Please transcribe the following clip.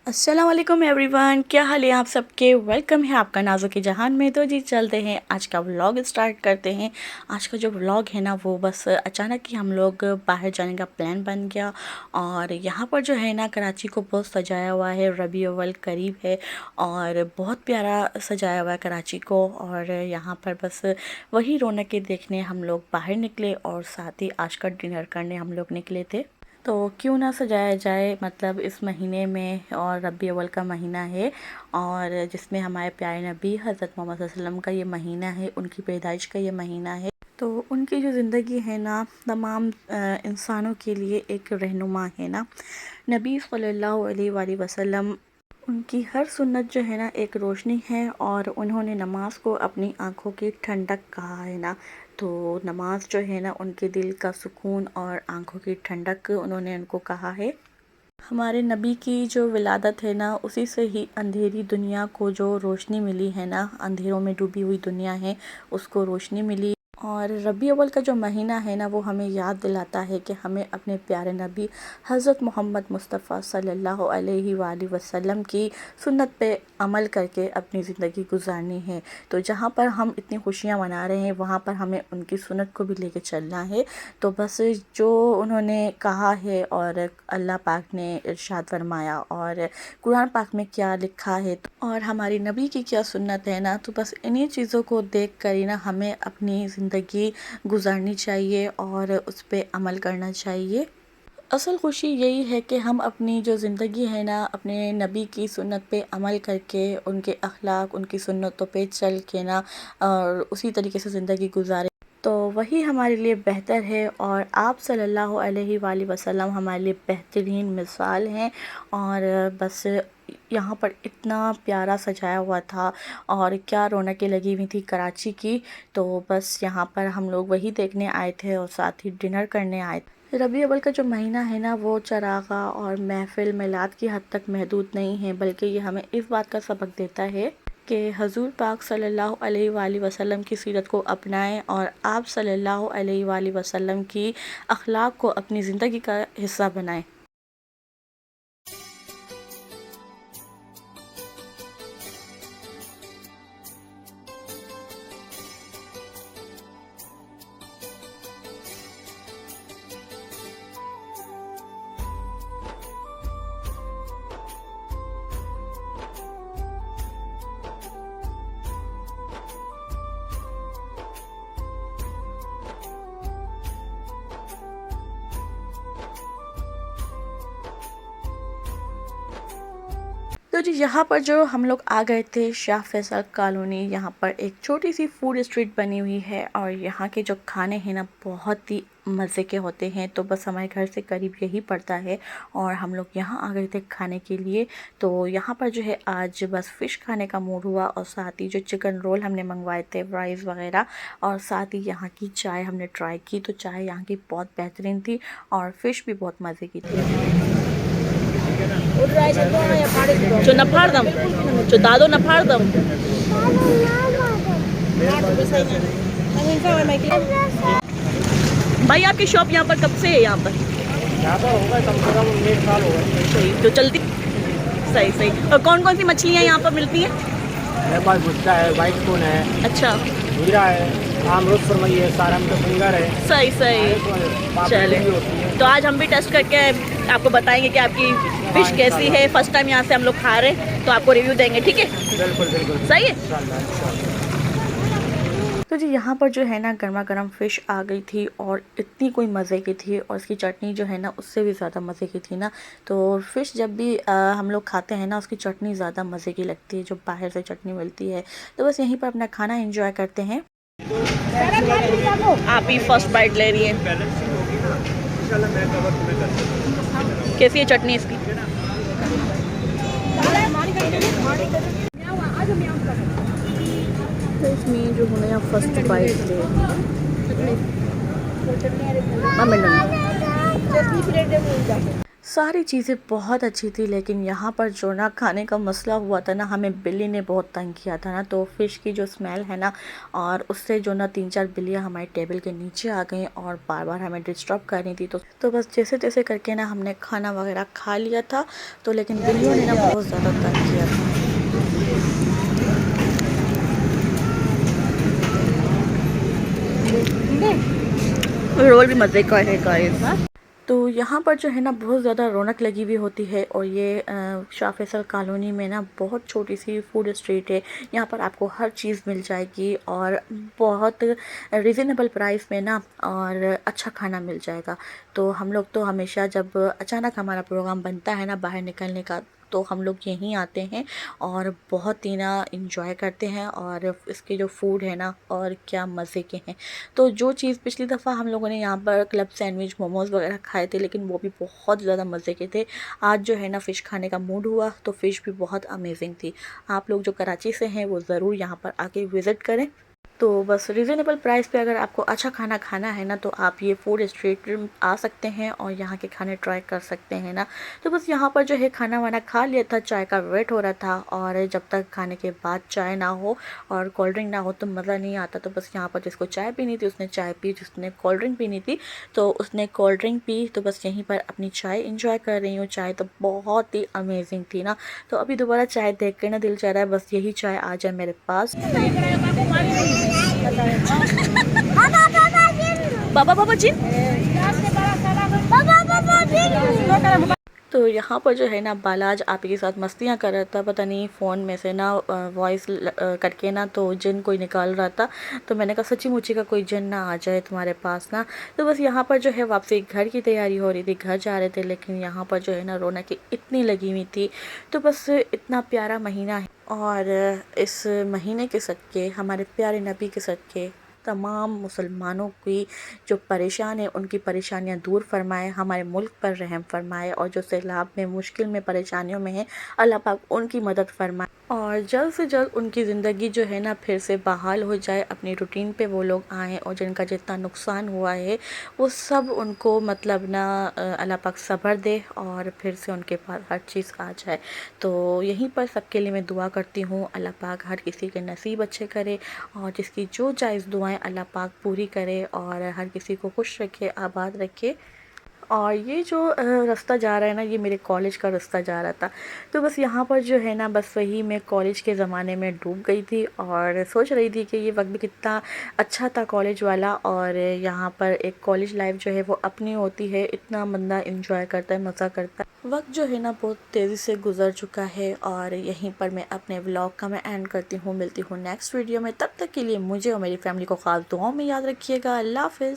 अस्सलाम वालेकुम एवरीवन, क्या हाल है आप सबके। वेलकम है आपका नाज़ों के जहान में। तो जी चलते हैं, आज का व्लॉग स्टार्ट करते हैं। आज का जो व्लॉग है ना वो बस अचानक ही हम लोग बाहर जाने का प्लान बन गया। और यहाँ पर जो है ना कराची को बहुत सजाया हुआ है, रबी अव्वल करीब है और बहुत प्यारा सजाया हुआ है कराची को। और यहाँ पर बस वही रौनकें देखने हम लोग बाहर निकले और साथ ही आज का डिनर करने हम लोग निकले थे। तो क्यों ना सजाया जाए, मतलब इस महीने में, और रबी अव्वल का महीना है और जिसमें हमारे प्यारे नबी हज़रत मोहम्मद सल्लल्लाहु अलैहि वसल्लम का ये महीना है, उनकी पैदाइश का ये महीना है। तो उनकी जो ज़िंदगी है ना तमाम इंसानों के लिए एक रहनुमा है ना। नबी सल्लल्लाहु अलैहि वसल्लम, उनकी हर सुन्नत जो है ना एक रोशनी है और उन्होंने नमाज को अपनी आँखों की ठंडक कहा है ना। तो नमाज जो है ना उनके दिल का सुकून और आँखों की ठंडक उन्होंने उनको कहा है। हमारे नबी की जो विलादत है ना उसी से ही अंधेरी दुनिया को जो रोशनी मिली है ना, अंधेरों में डूबी हुई दुनिया है उसको रोशनी मिली। और रबी अव्वल का जो महीना है ना वो हमें याद दिलाता है कि हमें अपने प्यारे नबी हज़रत मोहम्मद मुस्तफ़ा सल्लल्लाहु अलैहि वसल्लम की सुन्नत पे अमल करके अपनी ज़िंदगी गुजारनी है। तो जहाँ पर हम इतनी खुशियाँ मना रहे हैं वहाँ पर हमें उनकी सुन्नत को भी लेके चलना है। तो बस जो उन्होंने कहा है और अल्लाह पाक ने इरशाद फरमाया और कुरान पाक में क्या लिखा है और हमारी नबी की क्या सुन्नत है ना, तो बस इन्हीं चीज़ों को देख कर ही ना हमें अपनी ज़िंदगी गुजारनी चाहिए और उस पे अमल करना चाहिए। असल खुशी यही है कि हम अपनी जो ज़िंदगी है ना अपने नबी की सुन्नत पे अमल करके, उनके अखलाक, उनकी सुन्नतों पे चल के ना और उसी तरीके से ज़िंदगी गुजारें, तो वही हमारे लिए बेहतर है। और आप सल्लल्लाहु अलैहि वसल्लम हमारे लिए बेहतरीन मिसाल हैं। और बस यहाँ पर इतना प्यारा सजाया हुआ था और क्या रौनकें लगी हुई थी कराची की। तो बस यहाँ पर हम लोग वही देखने आए थे और साथ ही डिनर करने आए थे। रबी अव्वल का जो महीना है ना वो चरागा और महफिल मिलाद की हद तक महदूद नहीं है, बल्कि ये हमें इस बात का सबक देता है कि हजूर पाक सल्लल्लाहु अलैहि वसल्लम की सीरत को अपनाएं और आप सल्लल्लाहु अलैहि वसल्लम की अखलाक को अपनी ज़िंदगी का हिस्सा बनाएं। तो जी यहाँ पर जो हम लोग आ गए थे शाह फैसल कॉलोनी, यहाँ पर एक छोटी सी फूड स्ट्रीट बनी हुई है और यहाँ के जो खाने हैं ना बहुत ही मज़े के होते हैं। तो बस हमारे घर से करीब यही पड़ता है और हम लोग यहाँ आ गए थे खाने के लिए। तो यहाँ पर जो है आज बस फ़िश खाने का मूड हुआ और साथ ही जो चिकन रोल हमने मंगवाए थे, फ्राइज़ वगैरह, और साथ ही यहाँ की चाय हमने ट्राई की। तो चाय यहाँ की बहुत बेहतरीन थी और फ़िश भी बहुत मज़े की थी। जो नफाड़दम जो दादो नफाड़दम भाई, आपकी शॉप यहाँ पर कब से है? यहाँ पर होगा कम से कम 1 साल होगा। सही, तो चलती सही सही। और कौन कौन सी मछलियाँ यहाँ पर मिलती हैं? मेरे पास गुस्सा है, वाइट स्पून है, अच्छा, हीरा है, आमरूद सुरमई है, सारा में फिंगर है। सही सही। चले, तो आज हम भी टेस्ट करके आपको बताएंगे कि आपकी फ़िश कैसी है। फर्स्ट टाइम यहाँ से हम लोग खा रहे हैं तो आपको रिव्यू देंगे, ठीक है? बिल्कुल बिल्कुल, सही है। तो जी यहाँ पर जो है ना गर्मा गर्म फ़िश आ गई थी और इतनी कोई मज़े की थी और इसकी चटनी जो है ना उससे भी ज़्यादा मज़े की थी ना। तो फ़िश जब भी हम लोग खाते हैं ना उसकी चटनी ज़्यादा मज़े की लगती है जो बाहर से चटनी मिलती है। तो बस यहीं पर अपना खाना एंजॉय करते हैं। आप ही फर्स्ट बाइट ले रही हैं, कैसी है चटनी इसकी? तो इसमें जो है आप फर्स्ट बाइट ले सारी चीज़ें बहुत अच्छी थी, लेकिन यहाँ पर जो ना खाने का मसला हुआ था ना, हमें बिल्ली ने बहुत तंग किया था ना। तो फ़िश की जो स्मेल है ना, और उससे जो ना 3-4 बिल्लियाँ हमारे टेबल के नीचे आ गईं और बार-बार हमें डिस्टर्ब कर रही थी। तो बस जैसे-तैसे करके ना हमने खाना वगैरह खा लिया था। तो लेकिन बिल्लियों ने ना बहुत ज़्यादा तंग किया था। रोल भी मज़े का है गाइस। तो यहाँ पर जो है ना बहुत ज़्यादा रौनक लगी हुई होती है, और ये शाह फैसल कॉलोनी में ना बहुत छोटी सी फूड स्ट्रीट है। यहाँ पर आपको हर चीज़ मिल जाएगी, और बहुत रिजनेबल प्राइस में ना, और अच्छा खाना मिल जाएगा। तो हम लोग तो हमेशा जब अचानक हमारा प्रोग्राम बनता है ना बाहर निकलने का, तो हम लोग यहीं आते हैं और बहुत ही ना इंजॉय करते हैं। और इसके जो फूड है ना, और क्या मज़े के हैं। तो जो चीज़ पिछली दफ़ा हम लोगों ने यहाँ पर क्लब सैंडविच, मोमोज़ वगैरह खाए थे, लेकिन वो भी बहुत ज़्यादा मज़े के थे। आज जो है ना फ़िश खाने का मूड हुआ, तो फ़िश भी बहुत अमेज़िंग थी। आप लोग जो कराची से हैं वो ज़रूर यहाँ पर आके विज़िट करें। तो बस रीज़नेबल प्राइस पे अगर आपको अच्छा खाना खाना है ना, तो आप ये फूड स्ट्रीट आ सकते हैं और यहाँ के खाने ट्राई कर सकते हैं ना। तो बस यहाँ पर जो है खाना वाना खा लिया था, चाय का वेट हो रहा था, और जब तक खाने के बाद चाय ना हो और कोल्ड ड्रिंक ना हो तो मज़ा नहीं आता। तो बस यहाँ पर जिसको चाय पीनी थी उसने चाय पी, जिसने कोल्ड ड्रिंक पीनी थी तो उसने कोल्ड ड्रिंक पी। तो बस यहीं पर अपनी चाय इंजॉय कर रही हूँ। चाय तो बहुत ही अमेजिंग थी ना। तो अभी दोबारा चाय देख कर ना दिल चाह रहा है बस यही चाय आ जाए मेरे पास। बाबा बाबा जी। तो यहाँ पर जो है ना बालाज आप के साथ मस्तियाँ कर रहा था, पता नहीं फ़ोन में से ना वॉइस करके ना तो जिन कोई निकाल रहा था। तो मैंने कहा सच्ची मुच्ची का कोई जिन ना आ जाए तुम्हारे पास ना। तो बस यहाँ पर जो है वापसी घर की तैयारी हो रही थी, घर जा रहे थे, लेकिन यहाँ पर जो है ना रौनक इतनी लगी हुई थी। तो बस इतना प्यारा महीना है, और इस महीने के सदक़े, हमारे प्यारे नबी के सदक़े, तमाम मुसलमानों की जो परेशान है उनकी परेशानियां दूर फरमाए, हमारे मुल्क पर रहम फरमाए, और जो सैलाब में मुश्किल में परेशानियों में है अल्लाह पाक उनकी मदद फरमाए, और जल्द से जल्द उनकी ज़िंदगी जो है ना फिर से बहाल हो जाए, अपनी रूटीन पे वो लोग आएँ, और जिनका जितना नुकसान हुआ है वो सब उनको मतलब ना अल्लाह पाक सब्र दे, और फिर से उनके पास हर चीज़ आ जाए। तो यहीं पर सबके लिए मैं दुआ करती हूँ, अल्लाह पाक हर किसी के नसीब अच्छे करे, और जिसकी जो जायज़ दुआएं अल्लाह पाक पूरी करे, और हर किसी को खुश रखे, आबाद रखे। और ये जो रास्ता जा रहा है ना, ये मेरे कॉलेज का रास्ता जा रहा था। तो बस यहाँ पर जो है ना बस वही मैं कॉलेज के ज़माने में डूब गई थी, और सोच रही थी कि ये वक्त भी कितना अच्छा था कॉलेज वाला। और यहाँ पर एक कॉलेज लाइफ जो है वो अपनी होती है, इतना बंदा इंजॉय करता है, मज़ा करता है। वक्त जो है ना बहुत तेज़ी से गुज़र चुका है, और यहीं पर मैं अपने व्लॉग का मैं एंड करती हूँ। मिलती हूँ नेक्स्ट वीडियो में, तब तक के लिए मुझे और मेरी फैमिली को ख़ास दुआओं में याद रखिएगा। अल्लाह हाफ़िज़।